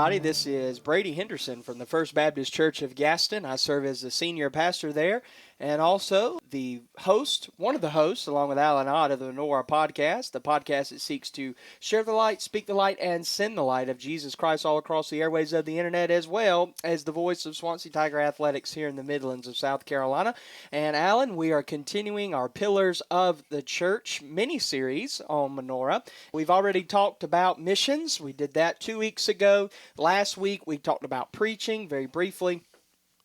everybody. This is Brady Henderson from the First Baptist Church of Gaston. I serve as the senior pastor there and also the host, one of the hosts, along with Alan Ott of the Menorah Podcast, the podcast that seeks to share the light, speak the light, and send the light of Jesus Christ all across the airways of the internet, as well as the voice of Swansea Tiger Athletics here in the Midlands of South Carolina. And Alan, we are continuing our Pillars of the Church mini-series on Menorah. We've already talked about missions. We did that 2 weeks ago. Last week, we talked about preaching very briefly.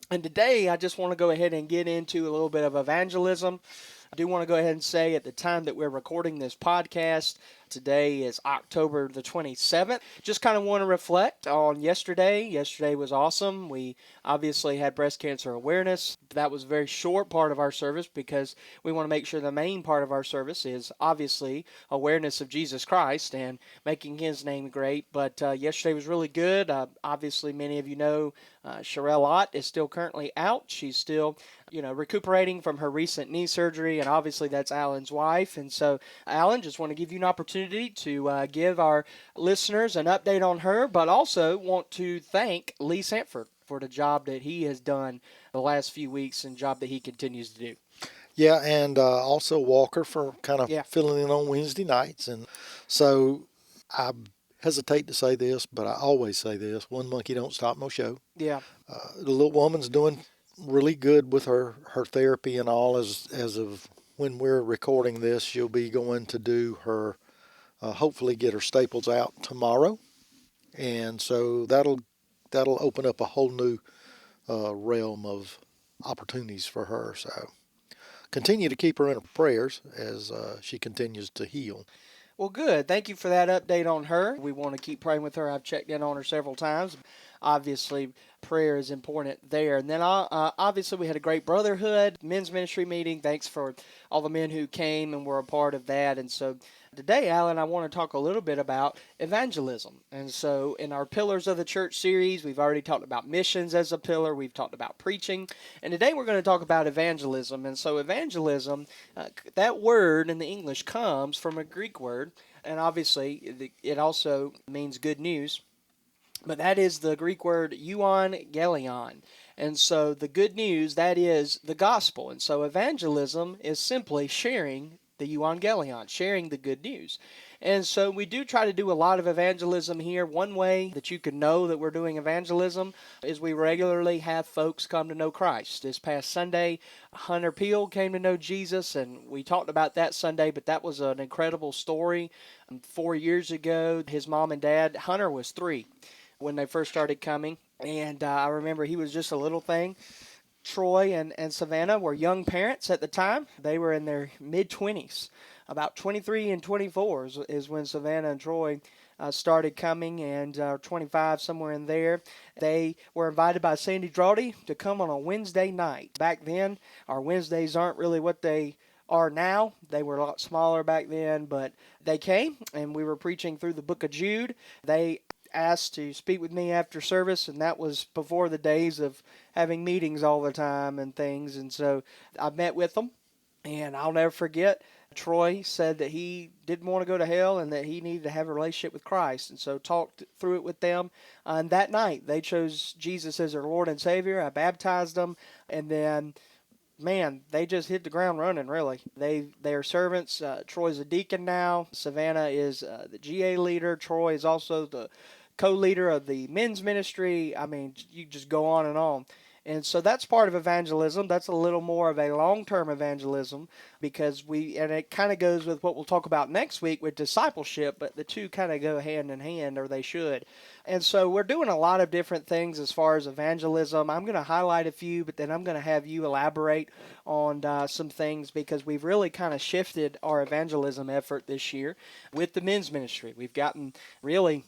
And today, I just want to go ahead and get into a little bit of evangelism. I do want to go ahead and say at the time that we're recording this podcast, today is October the 27th. Just kind of want to reflect on yesterday. Yesterday was awesome. We obviously had breast cancer awareness. That was a very short part of our service because we want to make sure the main part of our service is obviously awareness of Jesus Christ and making His name great. But yesterday was really good. Obviously, many of you know Sherelle Ott is still currently out. She's still recuperating from her recent knee surgery, and obviously that's Alan's wife. And so, Alan, just want to give you an opportunity to give our listeners an update on her, but also want to thank Lee Sanford for the job that he has done the last few weeks and job that he continues to do. Yeah, and also Walker for kind of filling in on Wednesday nights. And so I hesitate to say this, but I always say this: one monkey don't stop no show. Yeah. The little woman's doing really good with her therapy and all. As of when we're recording this, she'll be going to do her, hopefully get her staples out tomorrow. And so that'll open up a whole new realm of opportunities for her. So continue to keep her in her prayers as she continues to heal. Well, good. Thank you for that update on her. We want to keep praying with her. I've checked in on her several times. Obviously, prayer is important there. And then obviously we had a great brotherhood men's ministry meeting. Thanks for all the men who came and were a part of that. And so today, Alan, I want to talk a little bit about evangelism. And so in our Pillars of the Church series, we've already talked about missions as a pillar. We've talked about preaching. And today we're going to talk about evangelism. And so evangelism, that word in the English comes from a Greek word. And obviously it also means good news. But that is the Greek word euangelion. And so the good news, that is the gospel. And so evangelism is simply sharing the euangelion, sharing the good news. And so we do try to do a lot of evangelism here. One way that you can know that we're doing evangelism is we regularly have folks come to know Christ. This past Sunday, Hunter Peel came to know Jesus, and we talked about that Sunday, but that was an incredible story. 4 years ago, his mom and dad, Hunter was 3 when they first started coming, and I remember he was just a little thing. Troy and Savannah were young parents at the time. They were in their mid-20s. About 23 and 24 is when Savannah and Troy started coming, and 25, somewhere in there. They were invited by Sandy Drawdy to come on a Wednesday night. Back then, our Wednesdays aren't really what they are now. They were a lot smaller back then, but they came, and we were preaching through the book of Jude. They asked to speak with me after service, and that was before the days of having meetings all the time and things. And so I met with them, and I'll never forget, Troy said that he didn't want to go to hell and that he needed to have a relationship with Christ. And so talked through it with them. And that night, they chose Jesus as their Lord and Savior. I baptized them, and then man, they just hit the ground running, really. They're servants. Troy's a deacon now. Savannah is the GA leader. Troy is also the co-leader of the men's ministry. I mean, you just go on and on. And so that's part of evangelism. That's a little more of a long-term evangelism because and it kind of goes with what we'll talk about next week with discipleship, but the two kind of go hand in hand, or they should. And so we're doing a lot of different things as far as evangelism. I'm going to highlight a few, but then I'm going to have you elaborate on some things because we've really kind of shifted our evangelism effort this year with the men's ministry. We've gotten really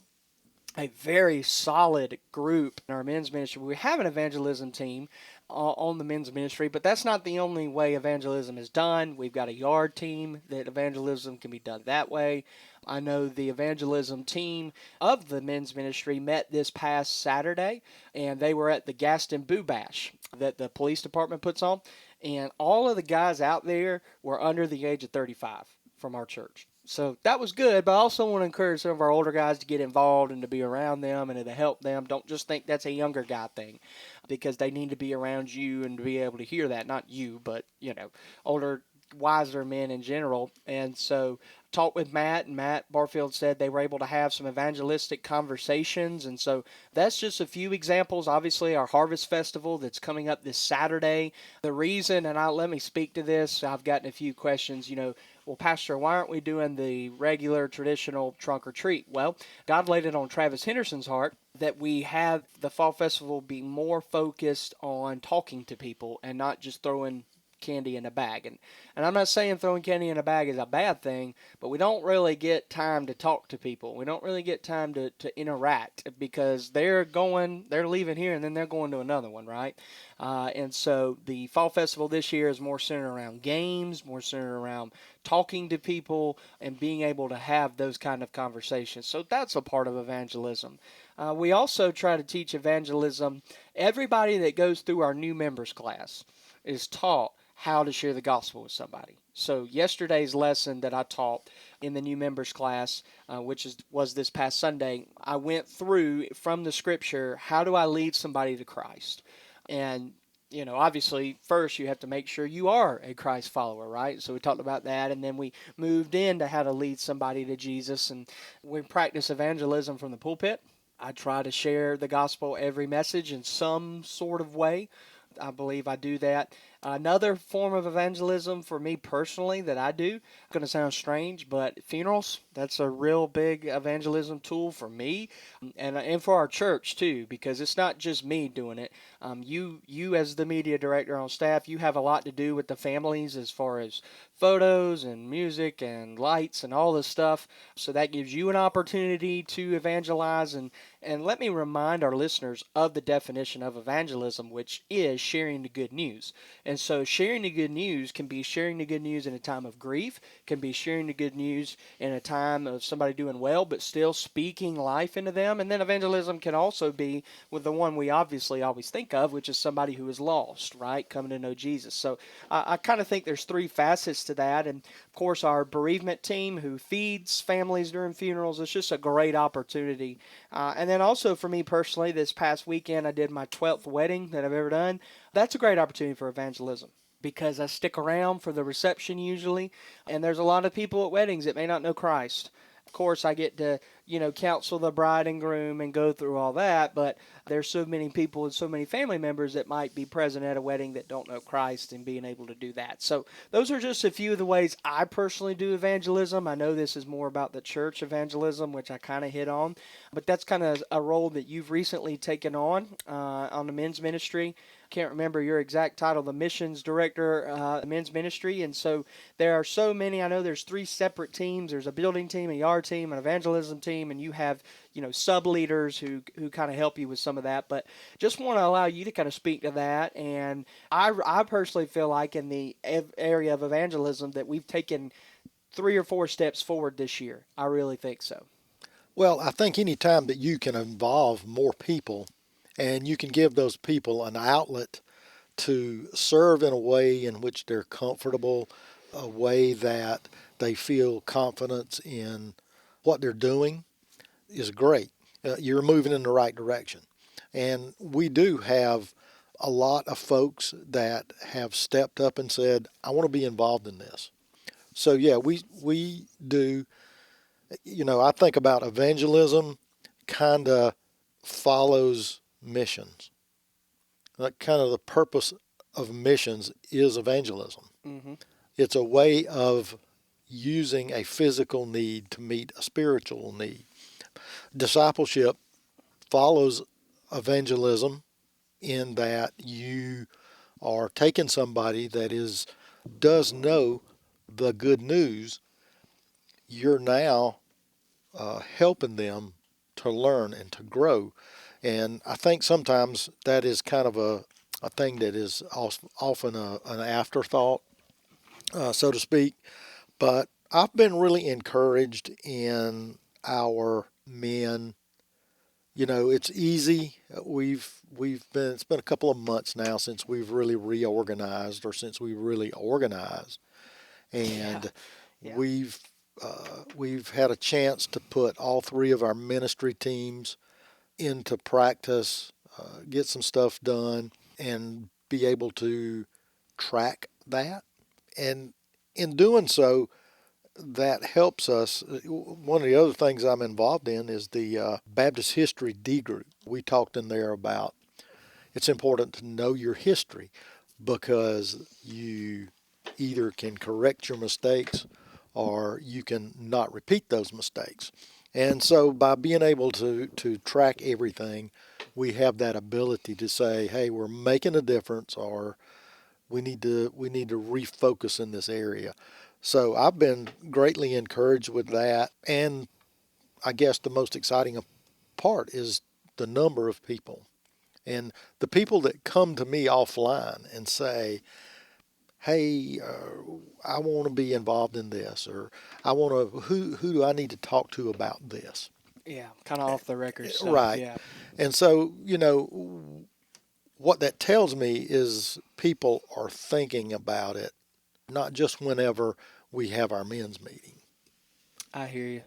a very solid group in our men's ministry. We have an evangelism team on the men's ministry, but that's not the only way evangelism is done. We've got a yard team that evangelism can be done that way. I know the evangelism team of the men's ministry met this past Saturday, and they were at the Gaston Boo Bash that the police department puts on, and all of the guys out there were under the age of 35 from our church. So that was good, but I also want to encourage some of our older guys to get involved and to be around them and to help them. Don't just think that's a younger guy thing, because they need to be around you and to be able to hear that. Not you, but older, wiser men in general. And so talked with Matt, and Matt Barfield said they were able to have some evangelistic conversations. And so that's just a few examples. Obviously, our Harvest Festival that's coming up this Saturday. The reason, and let me speak to this, I've gotten a few questions, well, Pastor, why aren't we doing the regular traditional trunk or treat? Well, God laid it on Travis Henderson's heart that we have the Fall Festival be more focused on talking to people and not just throwing candy in a bag. And I'm not saying throwing candy in a bag is a bad thing, but we don't really get time to talk to people. We don't really get time to interact, because they're leaving here and then they're going to another one, right? And so the Fall Festival this year is more centered around games, more centered around talking to people and being able to have those kind of conversations. So that's a part of evangelism. We also try to teach evangelism. Everybody that goes through our new members class is taught how to share the gospel with somebody. So yesterday's lesson that I taught in the new members class, was this past Sunday, I went through from the scripture, how do I lead somebody to Christ? And obviously, first you have to make sure you are a Christ follower, right? So we talked about that, and then we moved into how to lead somebody to Jesus, and we practice evangelism from the pulpit. I try to share the gospel every message in some sort of way. I believe I do that. Another form of evangelism for me personally that I do, going to sound strange, but funerals, that's a real big evangelism tool for me, and for our church too, because it's not just me doing it. You as the media director on staff, you have a lot to do with the families as far as photos and music and lights and all this stuff. So that gives you an opportunity to evangelize. And let me remind our listeners of the definition of evangelism, which is sharing the good news. And so sharing the good news can be sharing the good news in a time of grief, can be sharing the good news in a time of somebody doing well, but still speaking life into them. And then evangelism can also be with the one we obviously always think of, which is somebody who is lost, right? Coming to know Jesus. So I kind of think there's three facets to that. And of course, our bereavement team who feeds families during funerals, it's just a great opportunity. And then also for me personally, this past weekend, I did my 12th wedding that I've ever done. That's a great opportunity for evangelism, because I stick around for the reception usually, and there's a lot of people at weddings that may not know Christ. Of course, I get to, counsel the bride and groom and go through all that, but there's so many people and so many family members that might be present at a wedding that don't know Christ, and being able to do that. So those are just a few of the ways I personally do evangelism. I know this is more about the church evangelism, which I kind of hit on, but that's kind of a role that you've recently taken on the men's ministry. Can't remember your exact title, the missions director, men's ministry. And so there are so many. I know there's three separate teams. There's a building team, a yard team, an evangelism team, and you have sub leaders who kind of help you with some of that. But just want to allow you to kind of speak to that. And I personally feel like in the area of evangelism that we've taken 3 or 4 steps forward this year. I really think so. Well, I think any time that you can involve more people and you can give those people an outlet to serve in a way in which they're comfortable, a way that they feel confidence in what they're doing, is great. You're moving in the right direction. And we do have a lot of folks that have stepped up and said, I want to be involved in this. So, yeah, we do. I think about evangelism kind of follows missions. Like kind of the purpose of missions is evangelism. Mm-hmm. It's a way of using a physical need to meet a spiritual need. Discipleship follows evangelism in that you are taking somebody that does know the good news. You're now helping them to learn and to grow. And I think sometimes that is kind of a thing that is often an afterthought, so to speak. But I've been really encouraged in our men. It's easy. It's been a couple of months now since we've really reorganized, or since we really organized, Yeah. and Yeah. we've We've had a chance to put all three of our ministry teams into practice, get some stuff done, and be able to track that. And in doing so, that helps us. One of the other things I'm involved in is the Baptist History D group. We talked in there about it's important to know your history because you either can correct your mistakes or you can not repeat those mistakes. And so by being able to track everything, we have that ability to say, hey, we're making a difference or we need to refocus in this area. So I've been greatly encouraged with that. And I guess the most exciting part is the number of people. And the people that come to me offline and say, hey, I want to be involved in this, or I want to, who do I need to talk to about this? Yeah, kind of off the record stuff. Right. Yeah. And so, what that tells me is people are thinking about it, not just whenever we have our men's meeting. I hear you.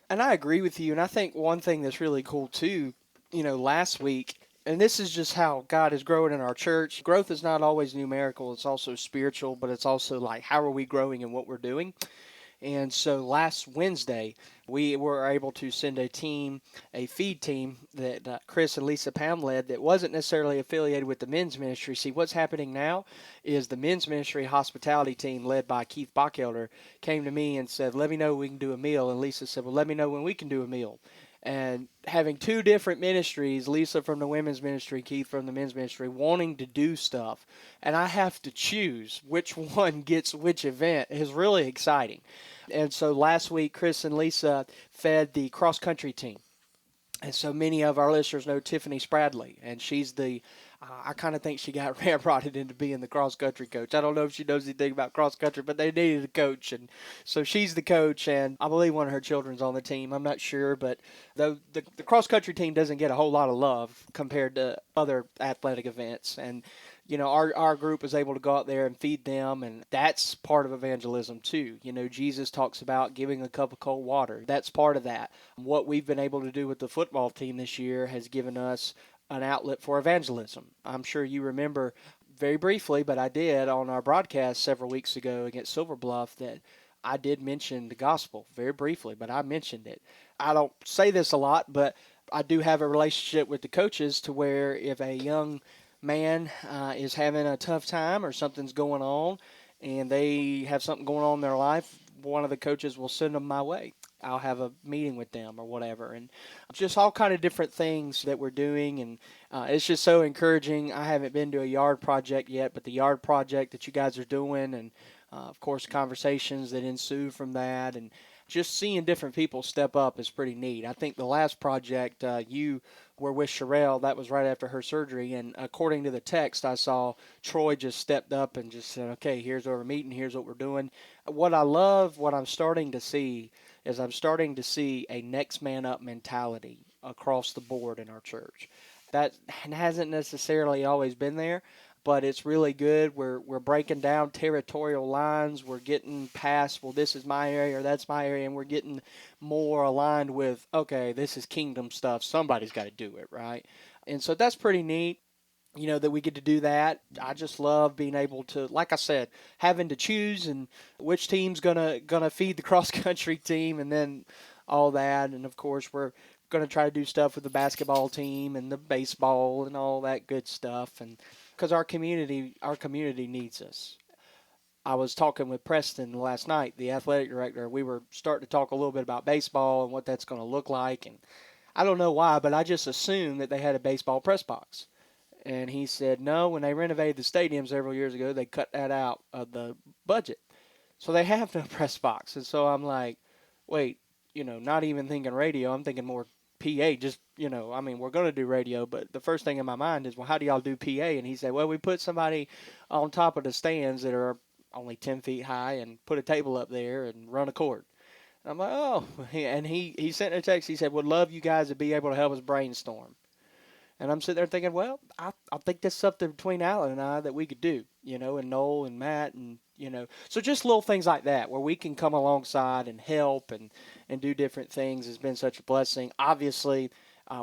And I agree with you. And I think one thing that's really cool too, last week, and this is just how God is growing in our church. Growth is not always numerical, it's also spiritual, but it's also like how are we growing in what we're doing? And so last Wednesday, we were able to send a team, a feed team that Chris and Lisa Pam led that wasn't necessarily affiliated with the men's ministry. See, what's happening now is the men's ministry hospitality team led by Keith Bachelder came to me and said, let me know when we can do a meal. And Lisa said, well, let me know when we can do a meal. And having two different ministries, Lisa from the women's ministry, Keith from the men's ministry, wanting to do stuff, and I have to choose which one gets which event is really exciting. And so last week, Chris and Lisa fed the cross country team. And so many of our listeners know Tiffany Spradley, and she's I kind of think she got ramrodded into being the cross country coach. I don't know if she knows anything about cross country, but they needed a coach, and so she's the coach. And I believe one of her children's on the team. I'm not sure, but the cross country team doesn't get a whole lot of love compared to other athletic events. And our group was able to go out there and feed them, and that's part of evangelism too. Jesus talks about giving a cup of cold water. That's part of that. What we've been able to do with the football team this year has given us an outlet for evangelism. I'm sure you remember very briefly, but I did on our broadcast several weeks ago against Silver Bluff that I did mention the gospel very briefly, but I mentioned it. I don't say this a lot, but I do have a relationship with the coaches to where if a young man is having a tough time or something's going on and they have something going on in their life, one of the coaches will send them my way. I'll have a meeting with them or whatever, and just all kind of different things that we're doing, and it's just so encouraging. I haven't been to a yard project yet, but the yard project that you guys are doing, and of course conversations that ensue from that, and just seeing different people step up is pretty neat. I think the last project you were with Sherelle, that was right after her surgery, and according to the text I saw, Troy just stepped up and just said, okay, here's what we're meeting, here's what we're doing. What I love, what I'm starting to see, is I'm starting to see a next man up mentality across the board in our church. That hasn't necessarily always been there, but it's really good. We're breaking down territorial lines. We're getting past, well, this is my area or that's my area, and we're getting more aligned with, okay, this is kingdom stuff. Somebody's got to do it, right? And so that's pretty neat. That we get to do that. I just love being able to, like I said, having to choose and which team's gonna feed the cross country team, and then all that. And of course, we're gonna try to do stuff with the basketball team and the baseball and all that good stuff. And because our community needs us. I was talking with Preston last night, the athletic director. We were starting to talk a little bit about baseball and what that's going to look like. And I don't know why, but I just assumed that they had a baseball press box. And he said, no, when they renovated the stadium several years ago, they cut that out of the budget. So they have no press box. And so I'm like, wait, not even thinking radio. I'm thinking more PA. Just, we're going to do radio. But the first thing in my mind is, well, how do y'all do PA? And he said, well, we put somebody on top of the stands that are only 10 feet high and put a table up there and run a cord. And I'm like, oh. And he sent a text. He said, would love you guys to be able to help us brainstorm. And I'm sitting there thinking, well, I think that's something between Alan and I that we could do, and Noel and Matt and. So just little things like that where we can come alongside and help and do different things has been such a blessing. Obviously,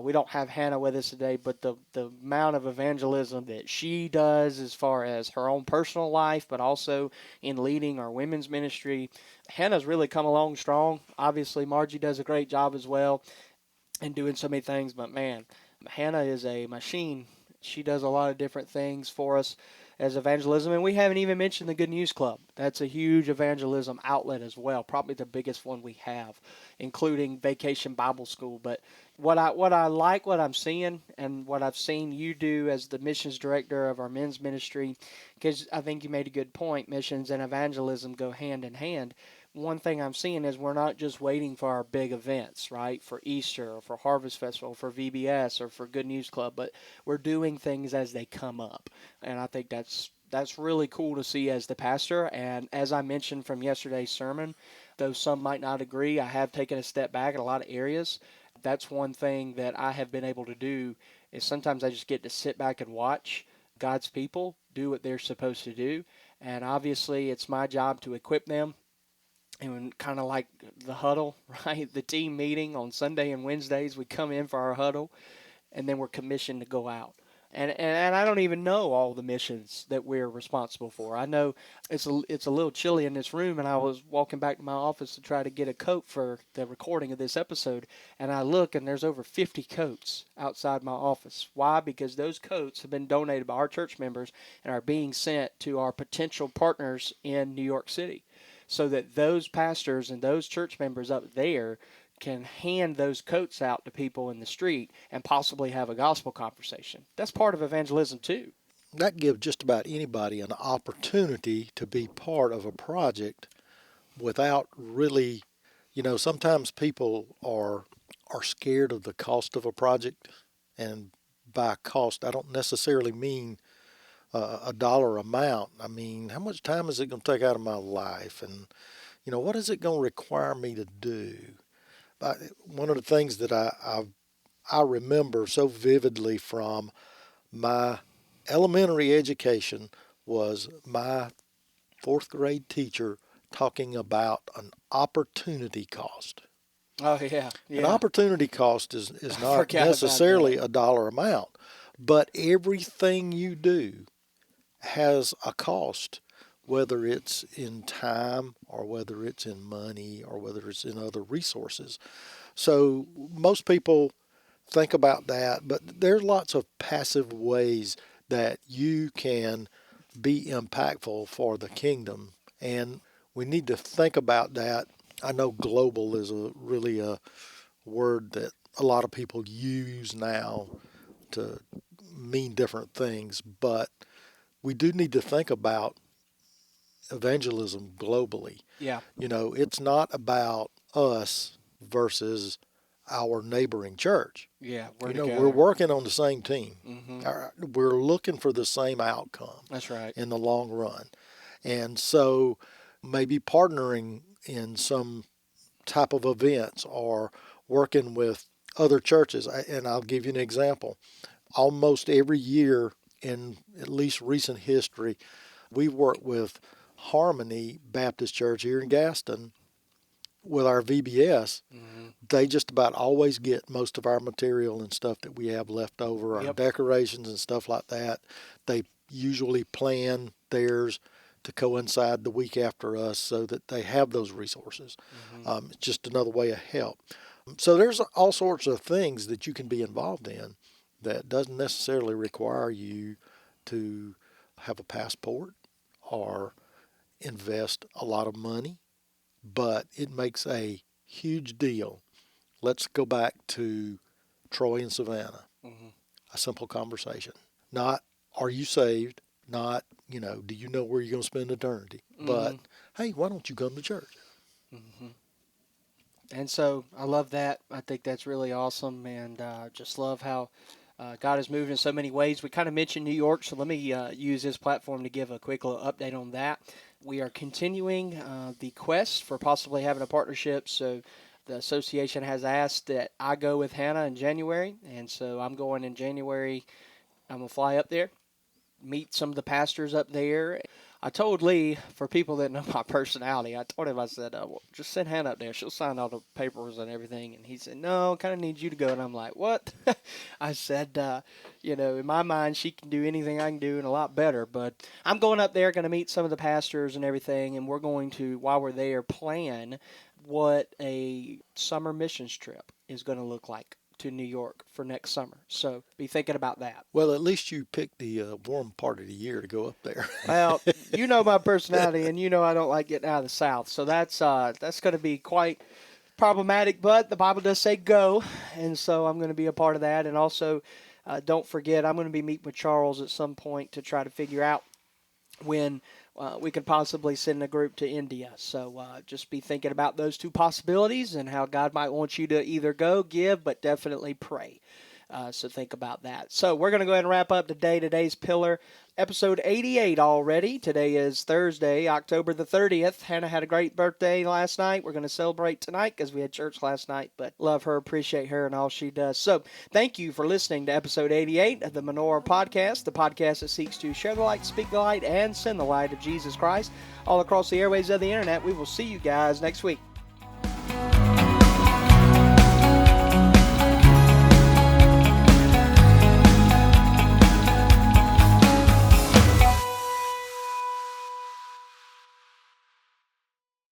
we don't have Hannah with us today, but the amount of evangelism that she does as far as her own personal life, but also in leading our women's ministry, Hannah's really come along strong. Obviously, Margie does a great job as well and doing so many things, but man, Hannah is a machine. She does a lot of different things for us as evangelism, and we haven't even mentioned the Good News Club. That's a huge evangelism outlet as well, probably the biggest one we have, including Vacation Bible School. But what I like what I'm seeing and what I've seen you do as the missions director of our men's ministry, because I think you made a good point. Missions and evangelism go hand in hand. One thing I'm seeing is we're not just waiting for our big events, right? For Easter or for Harvest Festival, for VBS or for Good News Club, but we're doing things as they come up. And I think that's really cool to see as the pastor. And as I mentioned from yesterday's sermon, though some might not agree, I have taken a step back in a lot of areas. That's one thing that I have been able to do is sometimes I just get to sit back and watch God's people do what they're supposed to do. And obviously it's my job to equip them and kind of like the huddle, right? The team meeting on Sunday and Wednesdays, we come in for our huddle, and then we're commissioned to go out. And I don't even know all the missions that we're responsible for. I know it's a little chilly in this room, and I was walking back to my office to try to get a coat for the recording of this episode, and I look, and there's over 50 coats outside my office. Why? Because those coats have been donated by our church members and are being sent to our potential partners in New York City, so that those pastors and those church members up there can hand those coats out to people in the street and possibly have a gospel conversation. That's part of evangelism too. That gives just about anybody an opportunity to be part of a project without really, sometimes people are scared of the cost of a project, and by cost I don't necessarily mean a dollar amount. I mean, how much time is it going to take out of my life, and what is it going to require me to do? One of the things that I remember so vividly from my elementary education was my fourth grade teacher talking about an opportunity cost. Oh yeah, An yeah. opportunity cost is I not forgot about necessarily that. a dollar amount, but everything you do has a cost, whether it's in time or whether it's in money or whether it's in other resources. So most people think about that, but there's lots of passive ways that you can be impactful for the kingdom, and we need to think about that. I know global is really a word that a lot of people use now to mean different things, but we do need to think about evangelism globally. Yeah, It's not about us versus our neighboring church. yeah. We're We're together. working on the same team. Hmm. We're looking for the same outcome That's right. in the long run. And so maybe partnering in some type of events or working with other churches. And I'll give you an example. Almost every year in at least recent history, we work with Harmony Baptist Church here in Gaston with our VBS. Hmm. They just about always get most of our material and stuff that we have left over, our Yep. decorations and stuff like that. They usually plan theirs to coincide the week after us so that they have those resources. Hmm. It's just another way of help. So there's all sorts of things that you can be involved in that doesn't necessarily require you to have a passport or invest a lot of money, but it makes a huge deal. Let's go back to Troy and Savannah. Hmm. A simple conversation. Not, are you saved? Not, do you know where you're going to spend eternity? But, Hmm. hey, why don't you come to church? Hmm. And so I love that. I think that's really awesome, and just love how God has moved in so many ways. We kind of mentioned New York, so let me use this platform to give a quick little update on that. We are continuing the quest for possibly having a partnership. So the association has asked that I go with Hannah in January, and so I'm going in January. I'm going to fly up there, meet some of the pastors up there. I told Lee, for people that know my personality, I told him, I said, well, just send Hannah up there. She'll sign all the papers and everything. And he said, no, kind of need you to go. And I'm like, what? I said, in my mind, she can do anything I can do and a lot better. But I'm going up there, going to meet some of the pastors and everything. And we're going to, while we're there, plan what a summer missions trip is going to look like to New York for next summer. So be thinking about that. Well, at least you picked the warm part of the year to go up there. Well, you know my personality, and you know I don't like getting out of the South. So that's going to be quite problematic, but the Bible does say go, and so I'm going to be a part of that. And also, don't forget, I'm going to be meeting with Charles at some point to try to figure out when we could possibly send a group to India. So just be thinking about those two possibilities and how God might want you to either go, give, but definitely pray. So think about that. So we're going to go ahead and wrap up today. Today's Pillar, episode 88 already. Today is Thursday, October the 30th. Hannah had a great birthday last night. We're going to celebrate tonight because we had church last night, but love her, appreciate her, and all she does. So thank you for listening to episode 88 of the Menorah Podcast, the podcast that seeks to share the light, speak the light, and send the light of Jesus Christ all across the airways of the internet. We will see you guys next week.